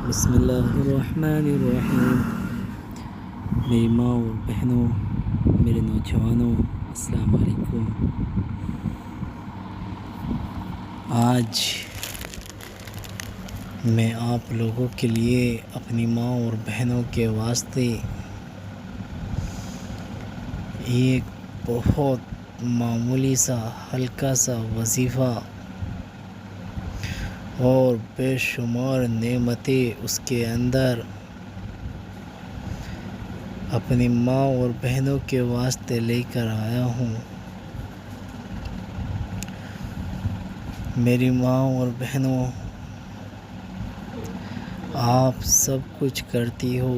بسم اللہ الرحمن الرحیم۔ میری ماں اور بہنوں، میرے نوجوانوں، السلام علیکم۔ آج میں آپ لوگوں کے لیے اپنی ماں اور بہنوں کے واسطے ایک بہت معمولی سا ہلکا سا وظیفہ اور بے شمار نعمتیں اس کے اندر اپنی ماں اور بہنوں کے واسطے لے کر آیا ہوں۔ میری ماں اور بہنوں، آپ سب کچھ کرتی ہو،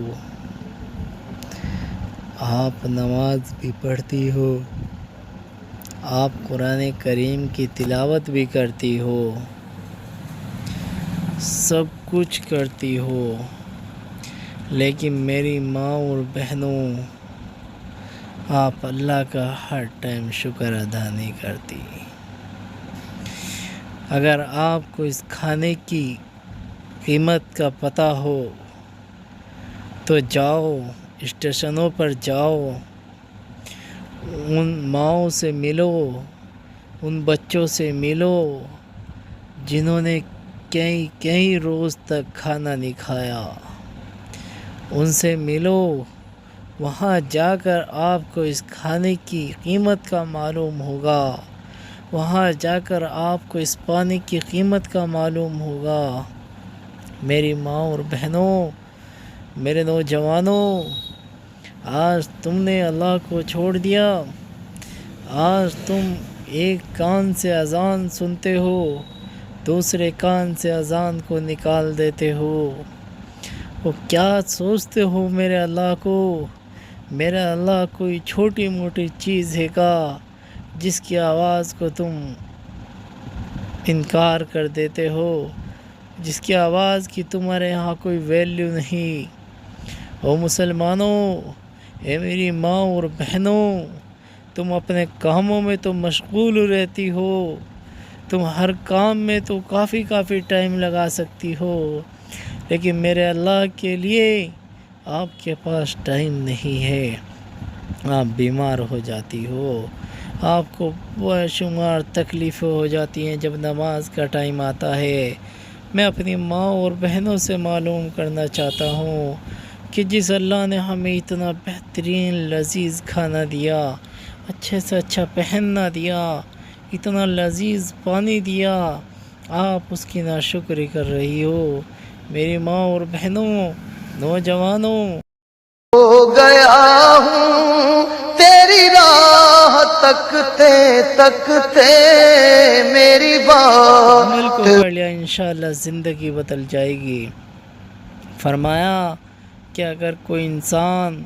آپ نماز بھی پڑھتی ہو، آپ قرآن کریم کی تلاوت بھی کرتی ہو، سب کچھ کرتی ہو، لیکن میری ماں اور بہنوں، آپ اللہ کا ہر ٹائم شکر ادا نہیں کرتی۔ اگر آپ کو اس کھانے کی قیمت کا پتہ ہو تو جاؤ، اسٹیشنوں پر جاؤ، ان ماؤں سے ملو، ان بچوں سے ملو جنہوں نے کئی روز تک کھانا نہیں کھایا، ان سے ملو۔ وہاں جا کر آپ کو اس کھانے کی قیمت کا معلوم ہوگا، وہاں جا کر آپ کو اس پانی کی قیمت کا معلوم ہوگا۔ میری ماں اور بہنوں، میرے نوجوانوں، آج تم نے اللہ کو چھوڑ دیا، آج تم ایک کان سے اذان سنتے ہو، دوسرے کان سے اذان کو نکال دیتے ہو۔ وہ کیا سوچتے ہو میرے اللہ کو؟ میرا اللہ کوئی چھوٹی موٹی چیز ہے کا جس کی آواز کو تم انکار کر دیتے ہو، جس کی آواز کی تمہارے یہاں کوئی ویلیو نہیں؟ او مسلمانوں، اے میری ماں اور بہنوں، تم اپنے کاموں میں تو مشغول رہتی ہو، تم ہر کام میں تو کافی ٹائم لگا سکتی ہو، لیکن میرے اللہ کے لیے آپ کے پاس ٹائم نہیں ہے۔ آپ بیمار ہو جاتی ہو، آپ کو بے شمار تکلیفیں ہو جاتی ہیں جب نماز کا ٹائم آتا ہے۔ میں اپنی ماں اور بہنوں سے معلوم کرنا چاہتا ہوں کہ جس اللہ نے ہمیں اتنا بہترین لذیذ کھانا دیا، اچھے سے اچھا پہننا دیا، اتنا لذیذ پانی دیا، آپ اس کی ناشکری کر رہی ہو۔ میری ماں اور بہنوں، نوجوانوں، ہو گیا ہوں تیری راہ تکتے تکتے میری عمل کو بات۔ کر لیا، انشاءاللہ زندگی بدل جائے گی۔ فرمایا کہ اگر کوئی انسان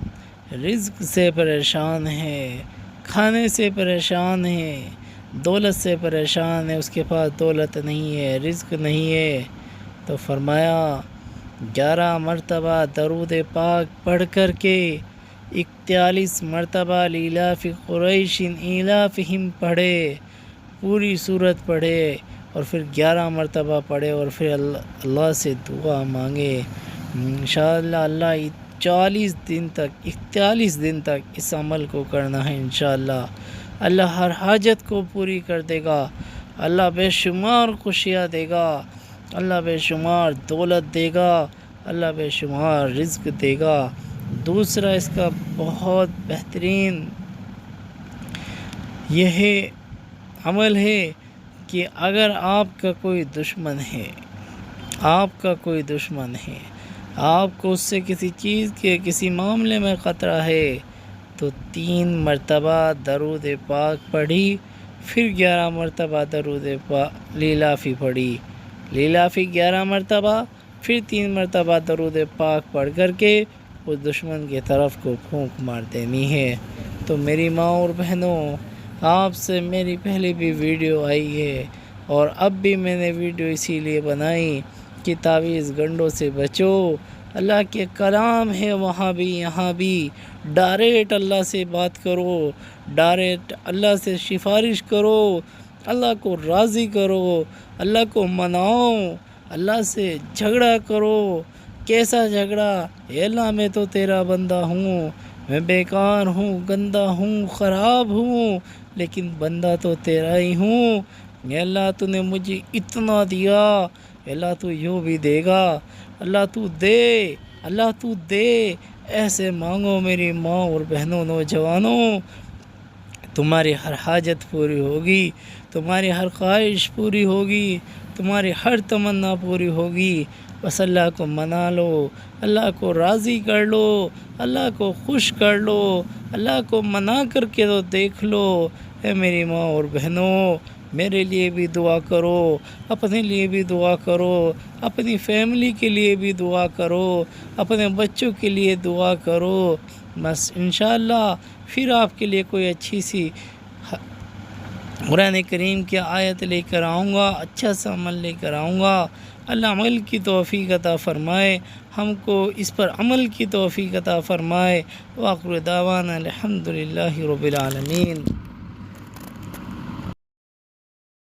رزق سے پریشان ہے، کھانے سے پریشان ہے، دولت سے پریشان ہے، اس کے پاس دولت نہیں ہے، رزق نہیں ہے، تو فرمایا 11 مرتبہ درود پاک پڑھ کر کے 41 مرتبہ لیلاف قریش ایلافہم پڑھے، پوری صورت پڑھے، اور پھر 11 مرتبہ پڑھے، اور پھر اللہ سے دعا مانگے۔ انشاءاللہ اللہ 41 دن تک اس عمل کو کرنا ہے۔ انشاءاللہ اللہ ہر حاجت کو پوری کر دے گا، اللہ بے شمار خوشیاں دے گا، اللہ بے شمار دولت دے گا، اللہ بے شمار رزق دے گا۔ دوسرا اس کا بہت بہترین یہ عمل ہے کہ اگر آپ کا کوئی دشمن ہے، آپ کو اس سے کسی چیز کے کسی معاملے میں خطرہ ہے، تو 3 مرتبہ درود پاک پڑھی، پھر 11 مرتبہ درود پاک لیلافی پڑھی، لیلافی 11 مرتبہ، پھر 3 مرتبہ درود پاک پڑھ کر کے اس دشمن کی طرف کو پھونک مار دینی ہے۔ تو میری ماں اور بہنوں، آپ سے میری پہلے بھی ویڈیو آئی ہے، اور اب بھی میں نے ویڈیو اسی لیے بنائی کہ تعویذ گنڈوں سے بچو۔ اللہ کے کلام ہے وہاں بھی یہاں بھی، ڈائریکٹ اللہ سے بات کرو، ڈائریکٹ اللہ سے سفارش کرو، اللہ کو راضی کرو، اللہ کو مناؤ، اللہ سے جھگڑا کرو، کیسا جھگڑا، اے اللہ میں تو تیرا بندہ ہوں، میں بیکار ہوں، گندا ہوں، خراب ہوں، لیکن بندہ تو تیرا ہی ہوں۔ اے اللہ تو نے مجھے اتنا دیا، اے اللہ تو یوں بھی دے گا، اللہ تو دے، اللہ تو دے، ایسے مانگو میری ماں اور بہنوں، نوجوانوں، تمہاری ہر حاجت پوری ہوگی، تمہاری ہر خواہش پوری ہوگی، تمہاری ہر تمنا پوری ہوگی۔ بس اللہ کو منا لو، اللہ کو راضی کر لو، اللہ کو خوش کر لو، اللہ کو منا کر کے تو دیکھ لو۔ اے میری ماں اور بہنوں، میرے لیے بھی دعا کرو، اپنے لیے بھی دعا کرو، اپنی فیملی کے لیے بھی دعا کرو، اپنے بچوں کے لیے دعا کرو۔ بس انشاءاللہ پھر آپ کے لیے کوئی اچھی سی قرآن کریم کی آیت لے کر آؤں گا، اچھا سا عمل لے کر آؤں گا۔ اللہ عمل کی توفیق عطا فرمائے، ہم کو اس پر عمل کی توفیق عطا فرمائے۔ وآخر دعوانا الحمدللہ رب العالمین۔